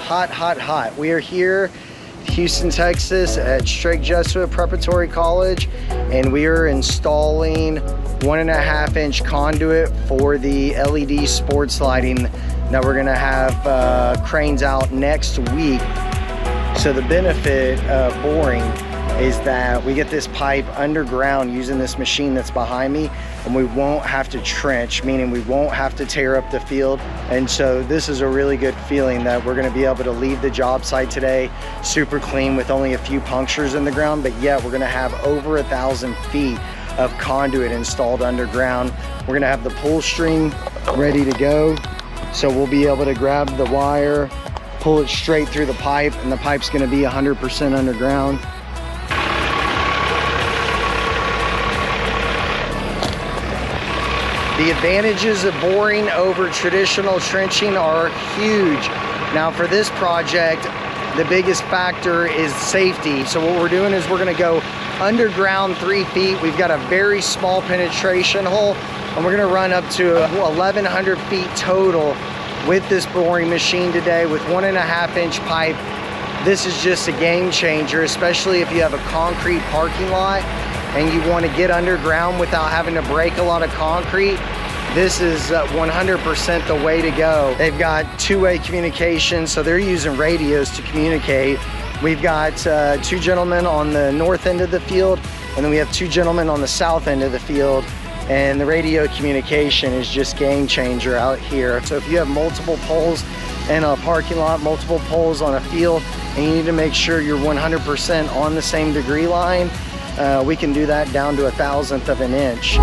hot. We are here, Houston, Texas at Strake Jesuit Preparatory College, and we are installing 1.5 inch conduit for the LED sports lighting that we're gonna have cranes out next week. So the benefit of boring is that we get this pipe underground using this machine that's behind me, and we won't have to trench, meaning we won't have to tear up the field. And so this is a really good feeling that we're gonna be able to leave the job site today super clean with only a few punctures in the ground, but yet we're gonna have over 1,000 feet of conduit installed underground. We're gonna have the pull string ready to go. So we'll be able to grab the wire, pull it straight through the pipe, and the pipe's gonna be 100% underground. The advantages of boring over traditional trenching are huge. Now for this project, the biggest factor is safety. So what we're doing is we're gonna go underground 3 feet. We've got a very small penetration hole, and we're gonna run up to 1,100 feet total with this boring machine today with 1.5 inch pipe. This is just a game changer, especially if you have a concrete parking lot and you want to get underground without having to break a lot of concrete. This is 100% the way to go. They've got two-way communication, so they're using radios to communicate. We've got 2 gentlemen on the north end of the field, and then we have 2 gentlemen on the south end of the field. And the radio communication is just game changer out here. So if you have multiple poles in a parking lot, multiple poles on a field, and you need to make sure you're 100% on the same degree line, we can do that down to 1,000th of an inch.